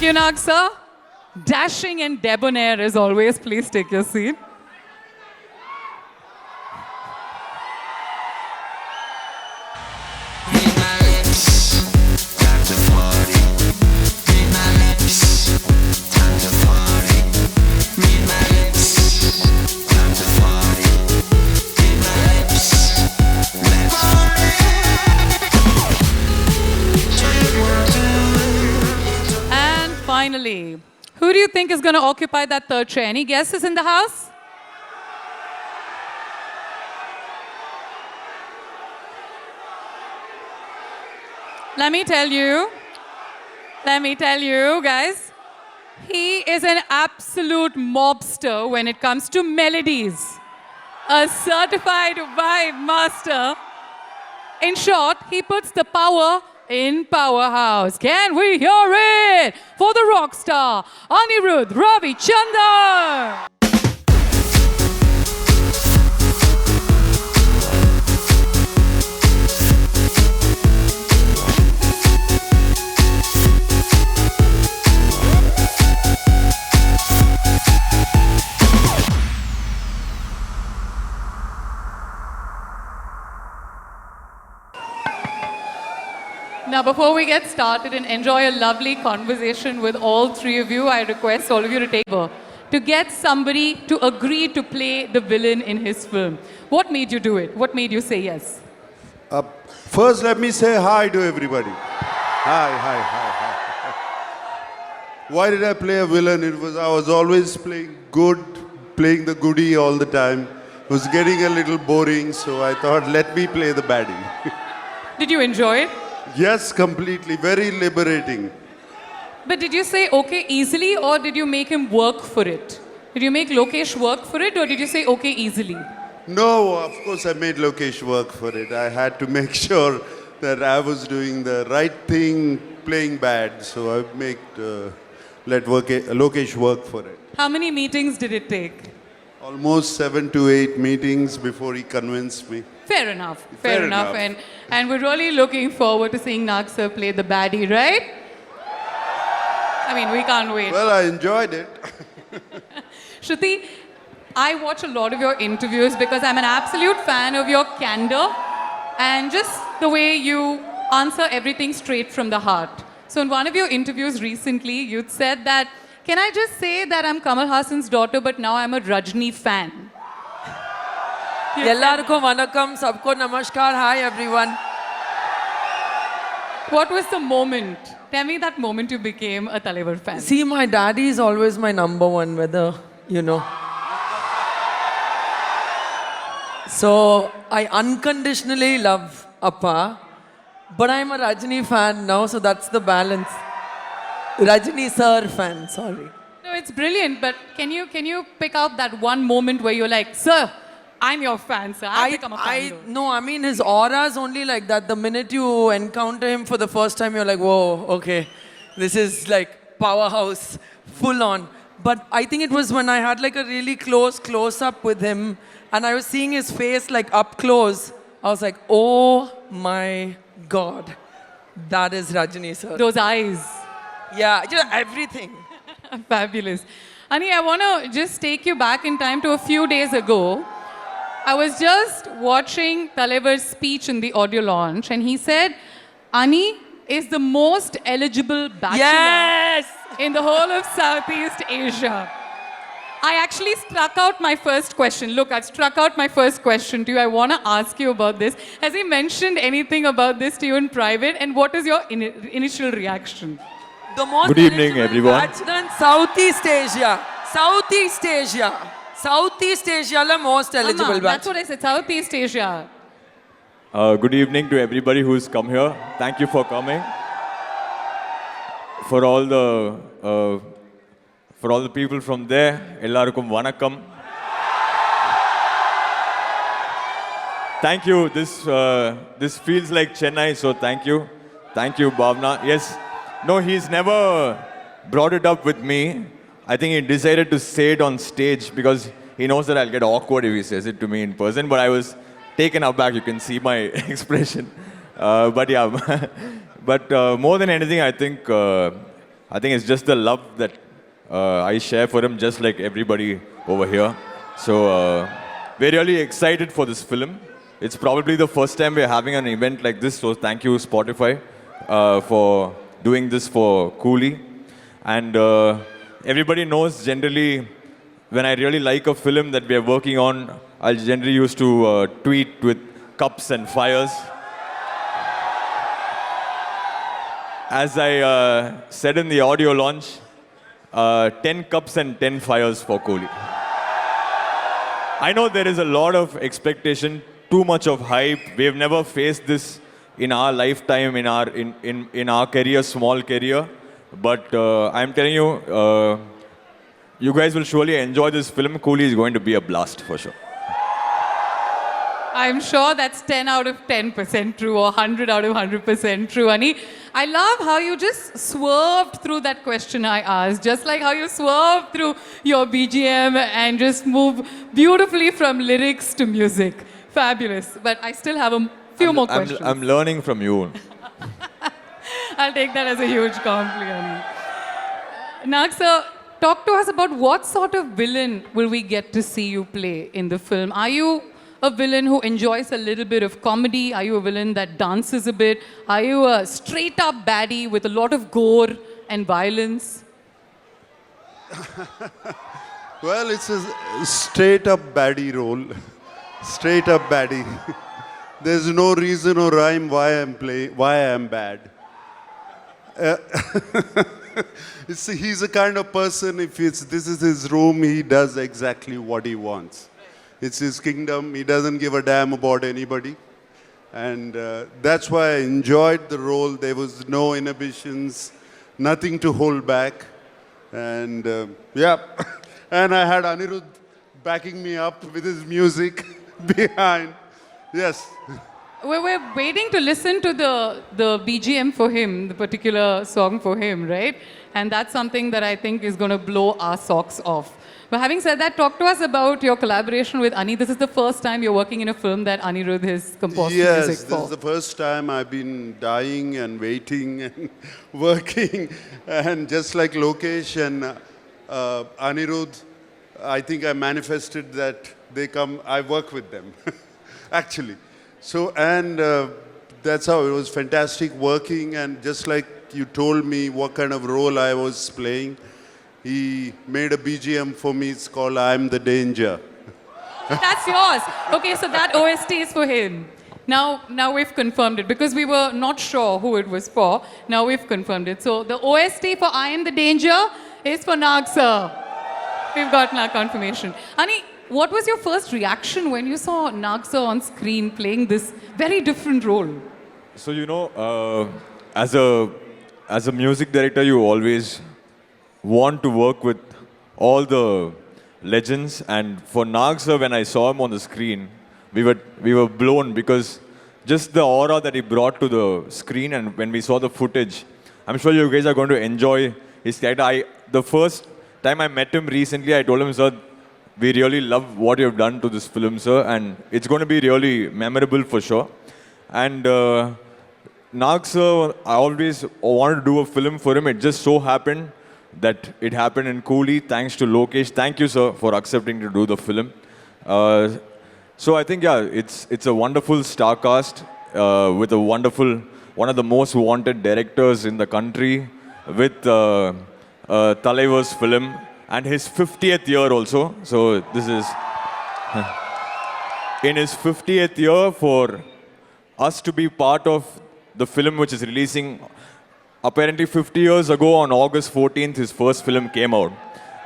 Thank you, Nag sir. Dashing and debonair as always. Please take your seat. And finally, who do you think is going to occupy that third chair? Any guesses in the house? Let me tell you, guys, he is an absolute mobster when it comes to melodies. A certified vibe master. In short, he puts the power in Powerhouse. Can we hear it for the rock star, Anirudh Ravichandran? Now, before we get started and enjoy a lovely conversation with all three of you, I request all of you to take over to get somebody to agree to play the villain in his film. What made you do it? What made you say yes? First, let me say hi to everybody. Hi. Why did I play a villain? I was always playing playing the goodie all the time. It was getting a little boring, so I thought, let me play the baddie. Did you enjoy it? Yes, completely. Very liberating. But did you say okay easily, or did you make him work for it? Did you make Lokesh work for it, or did you say okay easily? No, of course I made Lokesh work for it. I had to make sure that I was doing the right thing, playing bad. So I let Lokesh work for it. How many meetings did it take? Almost 7 to 8 meetings before he convinced me. Fair enough. And we're really looking forward to seeing Nag sir play the baddie, right? I mean, we can't wait. Well, I enjoyed it. Shruti, I watch a lot of your interviews because I'm an absolute fan of your candor and just the way you answer everything straight from the heart. So in one of your interviews recently, you'd said that, can I just say that I'm Kamal Haasan's daughter, but now I'm a Rajni fan? Ellarku vanakkam, sabko namaskar, hi everyone. What was the moment? Tell me that moment you became a Talaivar fan. See, my daddy is always my number one, whether, you know. So, I unconditionally love Appa, but I'm a Rajini fan now, so that's the balance. Rajini sir fan, sorry. No, it's brilliant, but can you pick out that one moment where you're like, sir, I'm your fan, sir. I've become a fan. No, I mean, his aura is only like that. The minute you encounter him for the first time, you're like, whoa, okay. This is like Powerhouse, full on. But I think it was when I had like a really close-up with him, and I was seeing his face like up close. I was like, oh my God, that is Rajini, sir. Those eyes. Yeah, just everything. Fabulous. Ani, I want to just take you back in time to a few days ago. I was just watching Talaivar's speech in the audio launch, and he said, Ani is the most eligible bachelor in the whole of Southeast Asia. I actually struck out my first question. Look, I've struck out my first question to you. I want to ask you about this. Has he mentioned anything about this to you in private, and what is your initial reaction? The most Good evening, everyone. Bachelor in Southeast Asia. Southeast Asia, the most eligible batch. That's what I said, Southeast Asia. Good evening to everybody who's come here. Thank you for coming. For all the people from there, Ellarkum vanakkam. Thank you. This feels like Chennai, so thank you. Thank you, Bhavna. Yes. No, he's never brought it up with me. I think he decided to say it on stage because he knows that I'll get awkward if he says it to me in person. But I was taken aback. You can see my expression. But yeah, but more than anything, I think I think it's just the love that I share for him, just like everybody over here. So we're really excited for this film. It's probably the first time we're having an event like this, so thank you, Spotify, for doing this for Coolie. And everybody knows generally when I really like a film that we are working on, I'll generally used to tweet with cups and fires. As I said in the audio launch, 10 cups and 10 fires for Kohli. I know there is a lot of expectation, too much of hype. We have never faced this in our lifetime, in our career, small career. But I'm telling you, you guys will surely enjoy this film. Kohli is going to be a blast for sure. I'm sure that's 10 out of 10% true or 100 out of 100% true. Ani, I love how you just swerved through that question I asked, just like how you swerved through your BGM and just move beautifully from lyrics to music. Fabulous. But I still have a few more questions. I'm learning from you. I'll take that as a huge compliment. Nag sir, talk to us about what sort of villain will we get to see you play in the film? Are you a villain who enjoys a little bit of comedy? Are you a villain that dances a bit? Are you a straight up baddie with a lot of gore and violence? Well, it's a straight up baddie role. Straight up baddie. There's no reason or rhyme why I am bad. He's the kind of person, if this is his room, he does exactly what he wants. It's his kingdom. He doesn't give a damn about anybody. And that's why I enjoyed the role. There was no inhibitions, nothing to hold back. And yeah, and I had Anirudh backing me up with his music behind. Yes. We're waiting to listen to the BGM for him, the particular song for him, right? And that's something that I think is going to blow our socks off. But having said that, talk to us about your collaboration with Ani. This is the first time you're working in a film that Anirudh has composed music for. Yes, this is the first time I've been dying and waiting and working. And just like Lokesh and Anirudh, I think I manifested that they come, I work with them, actually. So, and that's how it was fantastic working. And just like you told me what kind of role I was playing, he made a BGM for me. It's called I'm the Danger. That's yours. Okay, so that OST is for him. Now we've confirmed it because we were not sure who it was for. Now we've confirmed it. So the OST for I Am the Danger is for Nag sir. We've gotten our confirmation. Ani, what was your first reaction when you saw Nag sir on screen playing this very different role? So, you know, as a music director, you always want to work with all the legends. And for Nag sir, when I saw him on the screen, we were blown because just the aura that he brought to the screen, and when we saw the footage, I'm sure you guys are going to enjoy his character. The first time I met him recently, I told him, sir, we really love what you've done to this film, sir, and it's going to be really memorable for sure. And Nag sir, I always wanted to do a film for him. It just so happened that it happened in Coolie, thanks to Lokesh. Thank you, sir, for accepting to do the film. So I think, yeah, it's a wonderful star cast with a wonderful, one of the most wanted directors in the country, with Talaivar's film, and his 50th year also. So this is in his 50th year for us to be part of the film which is releasing. Apparently 50 years ago on August 14th, his first film came out.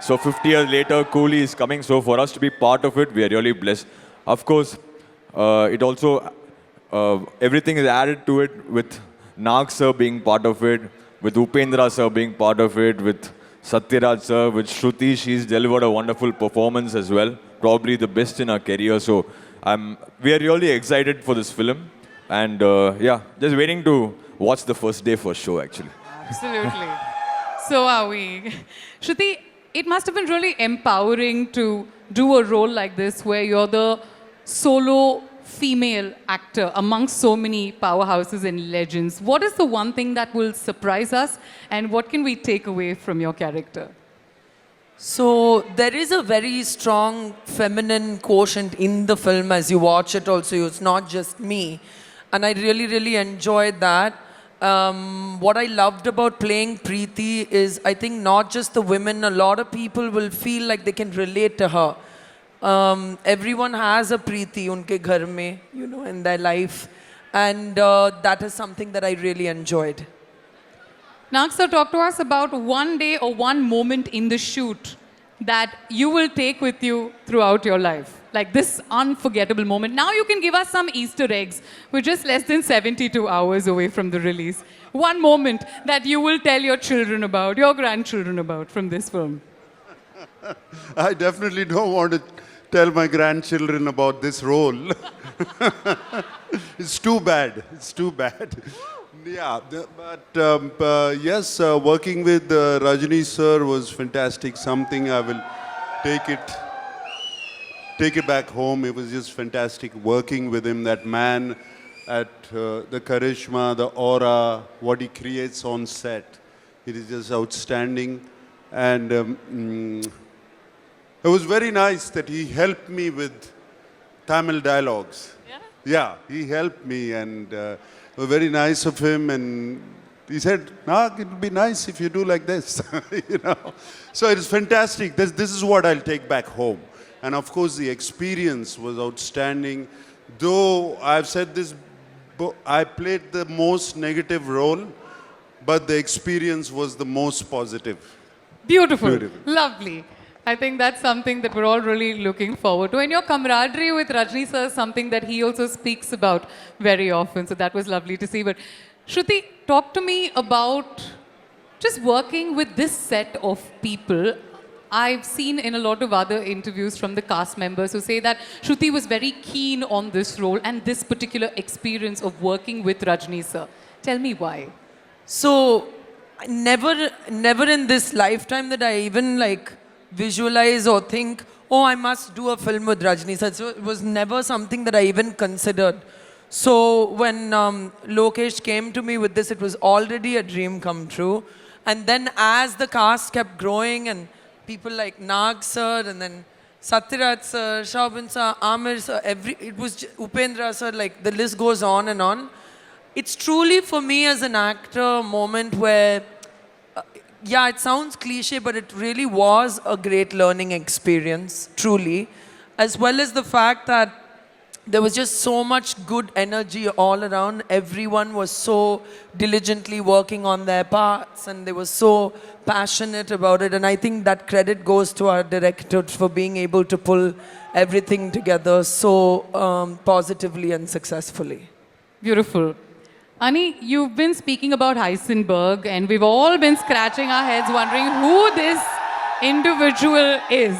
So 50 years later, Coolie is coming. So for us to be part of it, we are really blessed. Of course, it also, everything is added to it with Nag sir being part of it, with Upendra sir being part of it, with Satyaraj sir, with Shruti. She's delivered a wonderful performance as well. Probably the best in her career. So we are really excited for this film. And yeah, just waiting to watch the first day for show, actually. Absolutely. So are we. Shruti, it must have been really empowering to do a role like this where you're the solo female actor amongst so many powerhouses and legends, what is the one thing that will surprise us, and what can we take away from your character? So there is a very strong feminine quotient in the film as you watch it also. It's not just me. And I really, really enjoyed that. What I loved about playing Preeti is I think not just the women, a lot of people will feel like they can relate to her. Everyone has a Preeti unke ghar mein, you know, in their life. And that is something that I really enjoyed. Nag sir, talk to us about one day or one moment in the shoot that you will take with you throughout your life. Like this unforgettable moment. Now you can give us some Easter eggs. We're just less than 72 hours away from the release. One moment that you will tell your children about, your grandchildren about from this film. I definitely don't want to tell my grandchildren about this role. It's too bad. It's too bad. Yeah, but yes, working with Rajni sir was fantastic. Something I will take it back home. It was just fantastic working with him. That man, at the charisma, the aura, what he creates on set, it is just outstanding. And it was very nice that he helped me with Tamil dialogues. Yeah, he helped me, and it was very nice of him. And he said, "Nag, it would be nice if you do like this," you know. So it is fantastic. This is what I'll take back home. And of course, the experience was outstanding. Though I've said this, I played the most negative role, but the experience was the most positive. Beautiful. Beautiful. Lovely. I think that's something that we're all really looking forward to. And your camaraderie with Rajni sir is something that he also speaks about very often. So that was lovely to see. But Shruti, talk to me about just working with this set of people. I've seen in a lot of other interviews from the cast members who say that Shruti was very keen on this role and this particular experience of working with Rajni sir. Tell me why. So, never in this lifetime that I even like visualize or think, oh, I must do a film with Rajni sir. So it was never something that I even considered. So when Lokesh came to me with this, it was already a dream come true. And then as the cast kept growing and people like Nag sir and then Satyaraj sir, Shaubin sir, Amir sir, it was Upendra sir, like the list goes on and on. It's truly for me as an actor a moment where, yeah, it sounds cliche, but it really was a great learning experience, truly. As well as the fact that there was just so much good energy all around. Everyone was so diligently working on their parts and they were so passionate about it. And I think that credit goes to our director for being able to pull everything together so positively and successfully. Beautiful. Ani, you've been speaking about Heisenberg, and we've all been scratching our heads wondering who this individual is.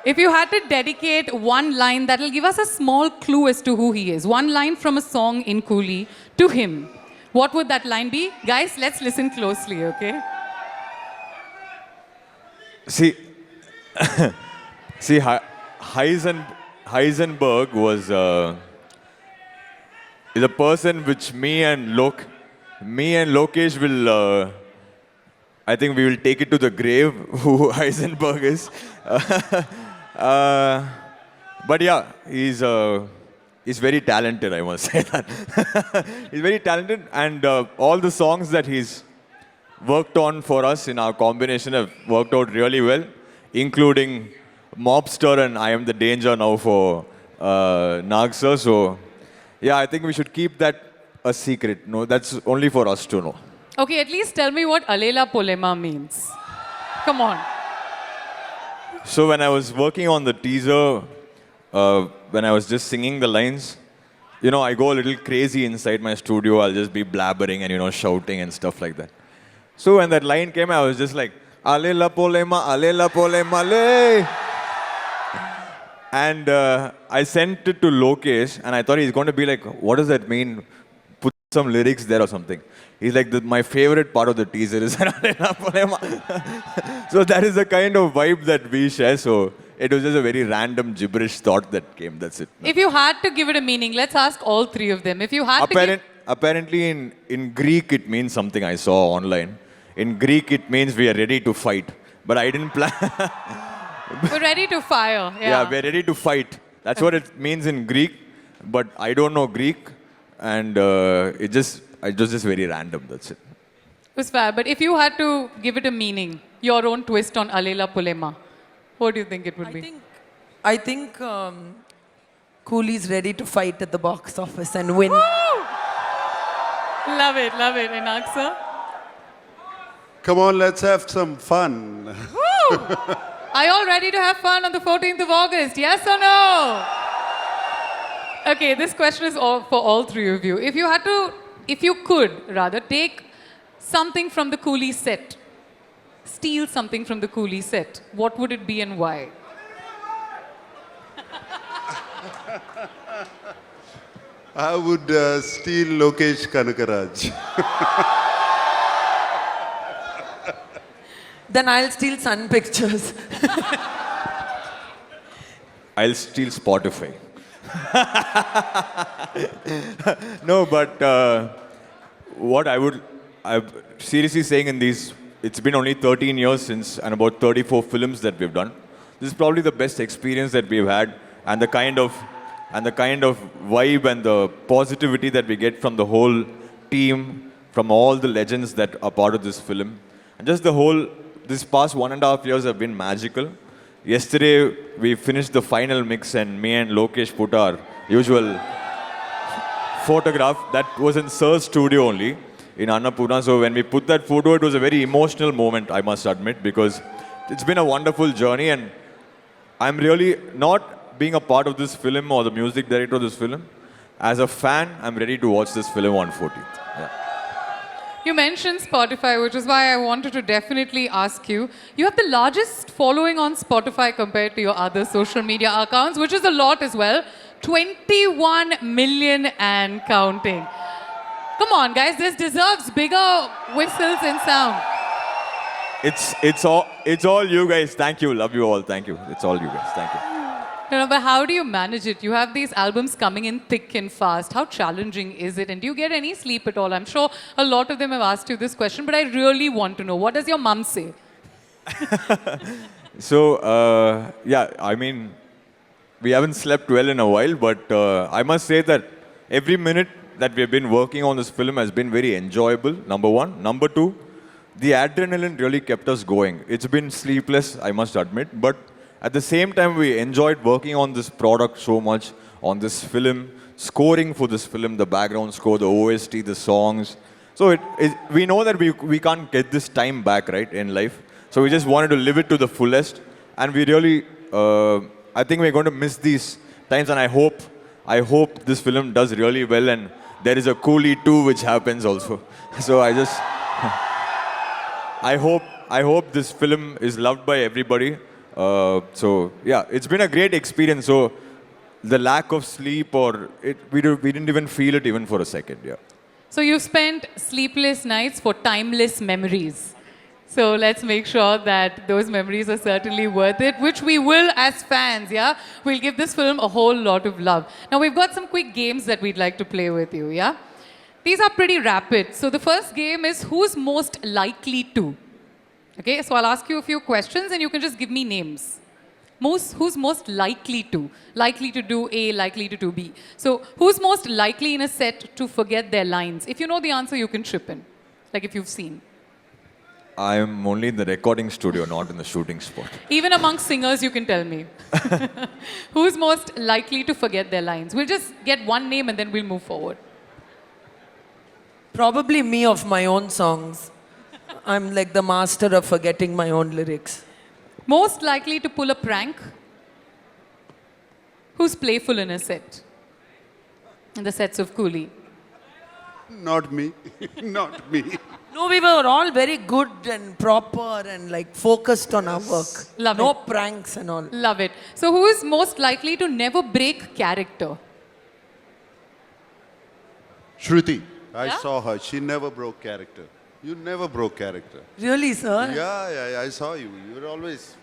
If you had to dedicate one line that will give us a small clue as to who he is, one line from a song in Coolie to him, what would that line be? Guys, let's listen closely, okay? See, Heisenberg was is a person which me and Lokesh will, I think we will take it to the grave, who Heisenberg is. But yeah, he's very talented, I must say that. He's very talented, and all the songs that he's worked on for us in our combination have worked out really well, including Mobster and I Am the Danger now for Nag sir. So yeah, I think we should keep that a secret. No, that's only for us to know. Okay, at least tell me what Alela Polema means. Come on. So when I was working on the teaser, when I was just singing the lines, you know, I go a little crazy inside my studio. I'll just be blabbering and, you know, shouting and stuff like that. So when that line came, I was just like, Alela Polema, le. And I sent it to Lokesh, and I thought he's going to be like, what does that mean? Put some lyrics there or something. He's like, my favorite part of the teaser is Alela Polema. So that is the kind of vibe that we share. So It was just a very random gibberish thought that came. That's it. If you had to give it a meaning, let's ask all three of them. If you had to give... Apparently, in Greek, it means something I saw online. In Greek, it means we are ready to fight. But I didn't plan. We're ready to fire. Yeah, we're ready to fight. That's what it means in Greek. But I don't know Greek. And it was just very random. That's it. It was fair. But if you had to give it a meaning, your own twist on Alela Pulema, what do you think it would be? I think Coolie's ready to fight at the box office and win. Love it, love it. And Aksa? Come on, let's have some fun. Woo! Are you all ready to have fun on the 14th of August? Yes or no? Okay, this question is for all three of you. If you could rather take something from the Coolie set, steal something from the Coolie set, what would it be and why? I would steal Lokesh Kanakaraj. Then I'll steal Sun Pictures. I'll steal Spotify. No, but what I'm seriously saying in these, it's been only 13 years since and about 34 films that we've done. This is probably the best experience that we've had, and the kind of vibe and the positivity that we get from the whole team, from all the legends that are part of this film. And just this past 1.5 years have been magical. Yesterday, we finished the final mix and me and Lokesh put our usual photograph. That was in Sir's studio only, in Annapurna. So when we put that photo, it was a very emotional moment, I must admit, because it's been a wonderful journey, and I'm really not being a part of this film or the music director of this film. As a fan, I'm ready to watch this film on 14th. Yeah. You mentioned Spotify, which is why I wanted to definitely ask you. You have the largest following on Spotify compared to your other social media accounts, which is a lot as well. 21 million and counting. Come on, guys, this deserves bigger whistles and sound. It's all you guys. Thank you. Love you all. Thank you. It's all you guys. Thank you. No, but how do you manage it? You have these albums coming in thick and fast. How challenging is it? And do you get any sleep at all? I'm sure a lot of them have asked you this question, but I really want to know. What does your mum say? So, yeah, I mean, we haven't slept well in a while, but I must say that every minute that we've been working on this film has been very enjoyable, number one. Number two, the adrenaline really kept us going. It's been sleepless, I must admit, but at the same time, we enjoyed working on this product so much, on this film, scoring for this film, the background score, the OST, the songs. So we know that we can't get this time back, right, in life. So we just wanted to live it to the fullest. And we really, I think we're going to miss these times, and I hope this film does really well, and there is a Coolie 2 which happens also. So I hope this film is loved by everybody. So yeah, it's been a great experience. So the lack of sleep, we didn't even feel it even for a second. Yeah. So you spent sleepless nights for timeless memories. So let's make sure that those memories are certainly worth it, which we will as fans, yeah? We'll give this film a whole lot of love. Now, we've got some quick games that we'd like to play with you, yeah? These are pretty rapid. So the first game is who's most likely to? Okay, so I'll ask you a few questions and you can just give me names. Who's most likely to? Likely to do A, likely to do B. So who's most likely in a set to forget their lines? If you know the answer, you can chip in, like if you've seen. I'm only in the recording studio, not in the shooting spot. Even among singers, you can tell me. Who's most likely to forget their lines? We'll just get one name and then we'll move forward. Probably me of my own songs. I'm like the master of forgetting my own lyrics. Most likely to pull a prank? Who's playful in a set? In the sets of Coolie. Not me. Not me. No, we were all very good and proper and like focused on our work. Love no it. pranks and all. Love it. So who is most likely to never break character? Shruti. I Yeah? saw her. She never broke character. You never broke character. Really, sir? Yeah, I saw you. You were always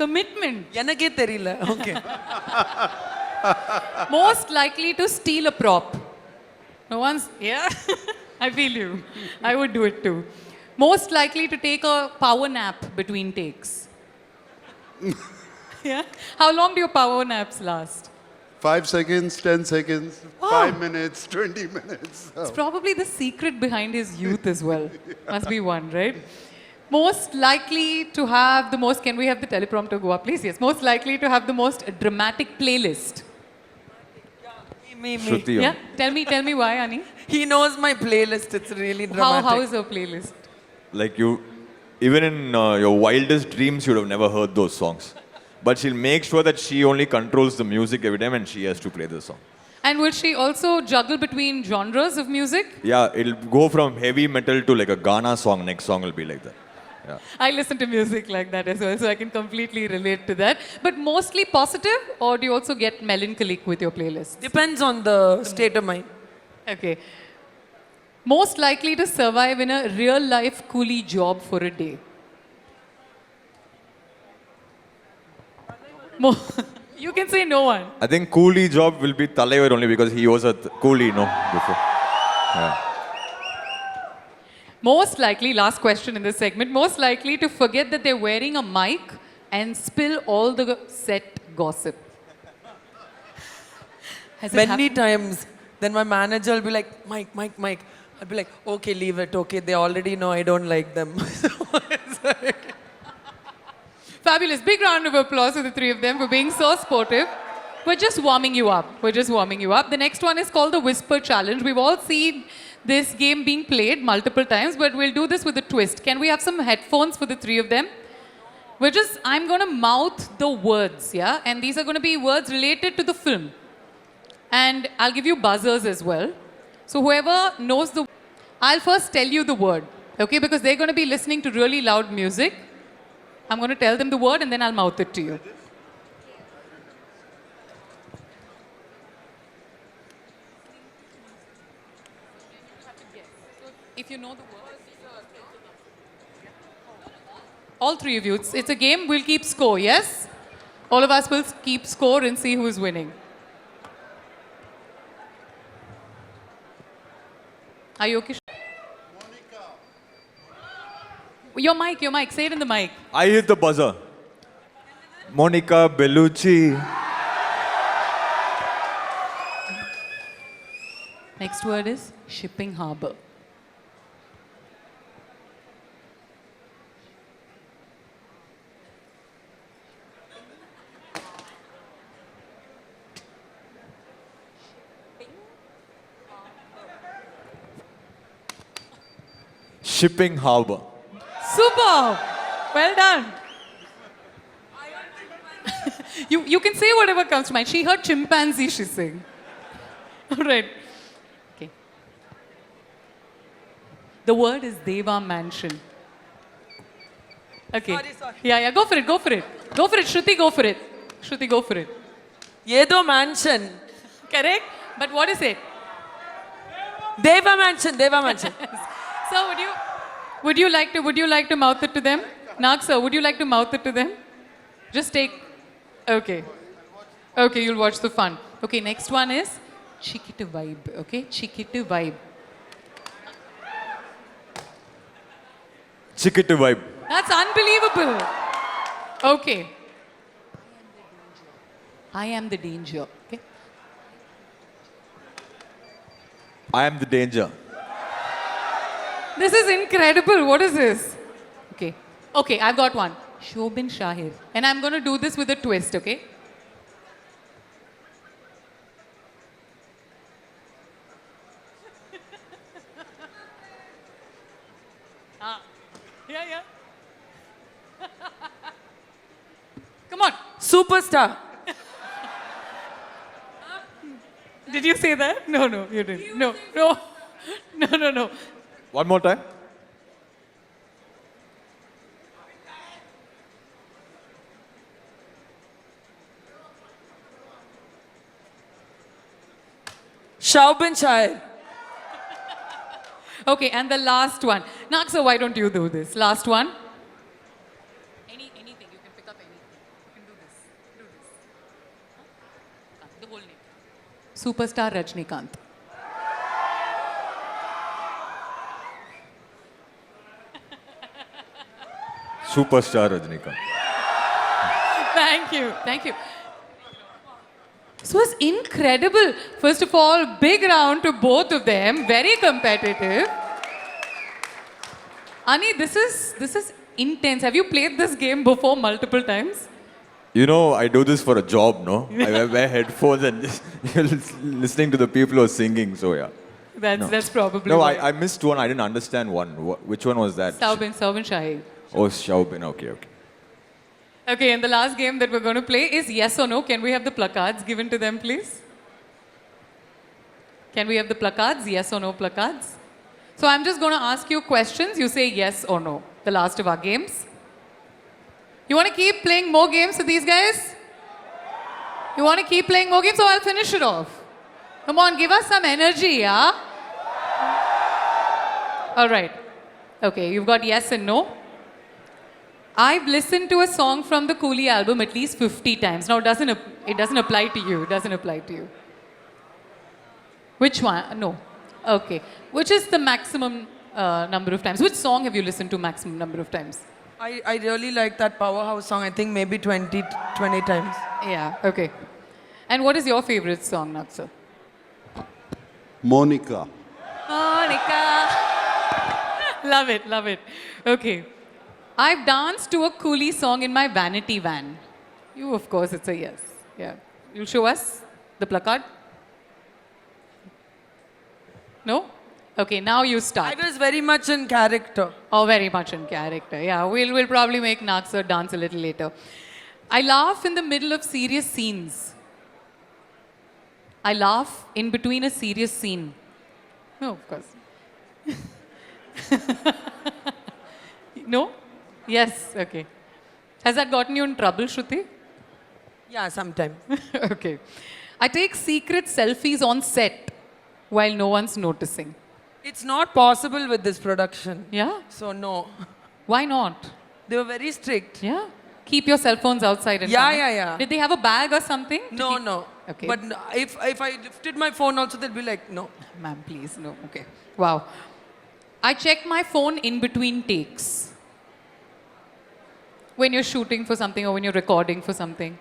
Commitment. எனக்கே தெரியல. Okay. Most likely to steal a prop. No one's, yeah, I feel you. I would do it too. Most likely to take a power nap between takes. Yeah. How long do your power naps last? 5 seconds, 10 seconds, Wow. 5 minutes, 20 minutes. It's probably the secret behind his youth as well. Must be one, right? Most likely to have the most, can we have the teleprompter go up, please? Yes. Most likely to have the most dramatic playlist. Me. Shruti. Yeah. Tell me why, Ani. He knows my playlist. It's really dramatic. How is her playlist? Like you, even in your wildest dreams, you would have never heard those songs. But she'll make sure that she only controls the music every time and she has to play the song. And will she also juggle between genres of music? Yeah, it'll go from heavy metal to like a Ghana song. Next song will be like that. Yeah. I listen to music like that as well, so I can completely relate to that. But mostly positive, or do you also get melancholic with your playlist? Depends on the state of mind. Okay. Most likely to survive in a real life coolie job for a day. You can say no one. I think coolie job will be Talaivar only because he was a coolie, no, before. Yeah. Most likely, last question in this segment, most likely to forget that they're wearing a mic and spill all the set gossip. Has it Many happened? times, then my manager will be like, Mike. I'll be like, okay, leave it. Okay, they already know I don't like them. Fabulous. Big round of applause to the three of them for being so sportive. We're just warming you up. The next one is called the Whisper Challenge. We've all seen this game being played multiple times, but we'll do this with a twist. Can we have some headphones for the three of them? I'm going to mouth the words, yeah? And these are going to be words related to the film. And I'll give you buzzers as well. So whoever knows I'll first tell you the word, okay? Because they're going to be listening to really loud music. I'm going to tell them the word and then I'll mouth it to you. If you know the word, all three of you, it's a game, we'll keep score, yes? All of us will keep score and see who's winning. Are you okay? Your mic, say it in the mic. I hit the buzzer. Monica Bellucci. Next word is shipping harbor. Shipping harbor. Super! Well done. you can say whatever comes to mind. She heard chimpanzee, she's saying. All right. Okay. The word is Deva Mansion. Okay. Sorry. Yeah, go for it. Go for it, Shruti, go for it. Yedo Mansion. Correct? But what is it? Deva Mansion. So would you like to mouth it to them? Nag sir, would you like to mouth it to them? Just take. Okay, you'll watch the fun. Okay, next one is Chikitu Vibe. Okay, Chikitu Vibe. Chikitu vibe. That's unbelievable. Okay. I am the danger. Okay. I am the danger. This is incredible. What is this? Okay, I've got one. Shobin Shahir. And I'm going to do this with a twist, okay? Yeah. Come on. Superstar. Did you say that? No, you didn't. No. One more time. Shaubin Shahir. Okay, and the last one. Naksa, why don't you do this? Last one. Anything. You can pick up anything. Superstar Rajnikant. Superstar Rajnikant. Thank you. Thank you. This was incredible. First of all, big round to both of them. Very competitive. Ani, this is intense. Have you played this game before multiple times? You know, I do this for a job, no? I wear headphones and just listening to the people who are singing, so yeah. That's probably No, why. I missed one. I didn't understand one. Which one was that? Saubin Shahi. Oh, Shaubin. Okay. Okay, and the last game that we're going to play is yes or no. Can we have the placards given to them, please? Can we have the placards? Yes or no placards? So I'm just going to ask you questions. You say yes or no. The last of our games. You want to keep playing more games with these guys? You want to keep playing more games? So I'll finish it off. Come on, give us some energy, yeah? All right. Okay, you've got yes and no. I've listened to a song from the Coolie album at least 50 times. Now, it doesn't apply to you. It doesn't apply to you. Which one? No. Okay. Which is the maximum number of times? Which song have you listened to maximum number of times? I really like that Powerhouse song. I think maybe 20 times. Yeah. Okay. And what is your favorite song, Naksa? Monica. Monica. Love it. Love it. Okay. I've danced to a Coolie song in my vanity van. You, of course, it's a yes. Yeah. You'll show us the placard? No? Okay, now you start. I was very much in character. Oh, very much in character. Yeah, we'll probably make Naksa dance a little later. I laugh in the middle of serious scenes. I laugh in between a serious scene. No, of course. No? Yes, okay. Has that gotten you in trouble, Shruti? Yeah, sometimes. Okay. I take secret selfies on set while no one's noticing. It's not possible with this production. Yeah? So no. Why not? They were very strict. Yeah? Keep your cell phones outside and come in. Yeah. Did they have a bag or something? No. Okay. But if I lifted my phone also, they'll be like, no. Ma'am, please, no. Okay. Wow. I check my phone in between takes. When you're shooting for something or when you're recording for something.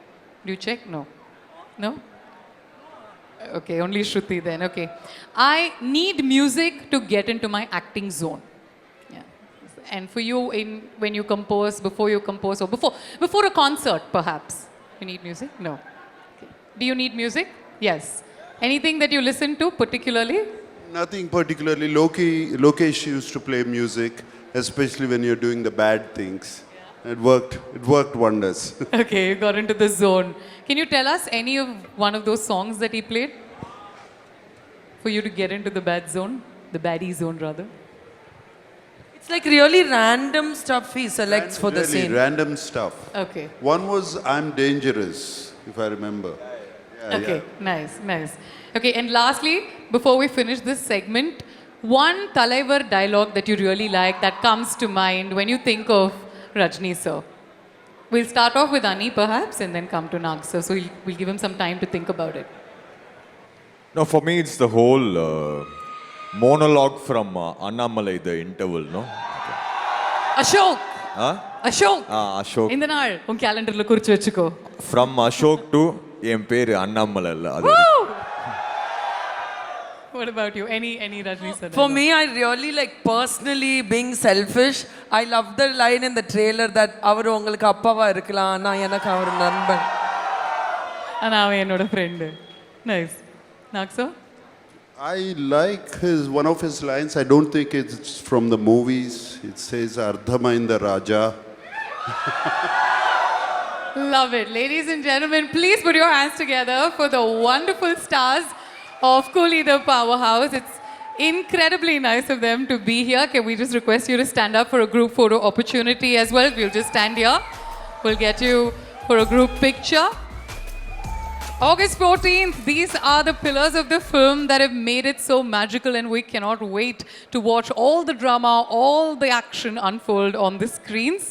Do you check? No. No? Okay, only Shruti then. Okay. I need music to get into my acting zone. Yeah. And for you, when you compose, before you compose, or before a concert, perhaps, you need music? No. Okay. Do you need music? Yes. Anything that you listen to particularly? Nothing particularly. Lokesh used to play music, especially when you're doing the bad things. It worked wonders. Okay, you got into the zone. Can you tell us any of one of those songs that he played? For you to get into the bad zone? The baddie zone, rather. It's like really random stuff he selects for the Really scene. random stuff. Okay. One was I'm Dangerous, if I remember. Okay, nice. Okay, and lastly, before we finish this segment, one Talaivar dialogue that you really like that comes to mind when you think of Rajni sir. We'll start off with Ani perhaps and then come to Nag sir. So we'll give him some time to think about it. No, for me, it's the whole monologue from Annamalai, the interval, no? Ashok! Huh? Ashok! Ashok. இந்த நாள் உன் கேலண்டர்ல குறிச்சு வச்சுக்கோ. From Ashok to என் பேரு Annamalai. Woo! What about you? Any Rajni sir? For me, I really like personally being selfish. I love the line in the trailer that அவர் உங்களுக்கு அப்பாவா இருக்கலாம் நான் எனக்கு அவர் நண்பன். அவன் என்னோட friend. Nice. Nag sir? I like one of his lines. I don't think it's from the movies. It says Ardhamainda Raja. Love it. Ladies and gentlemen, please put your hands together for the wonderful stars of Coolie the Powerhouse. It's incredibly nice of them to be here. Can we just request you to stand up for a group photo opportunity as well? We'll just stand here. We'll get you for a group picture. August 14th, these are the pillars of the film that have made it so magical, and we cannot wait to watch all the drama, all the action unfold on the screens.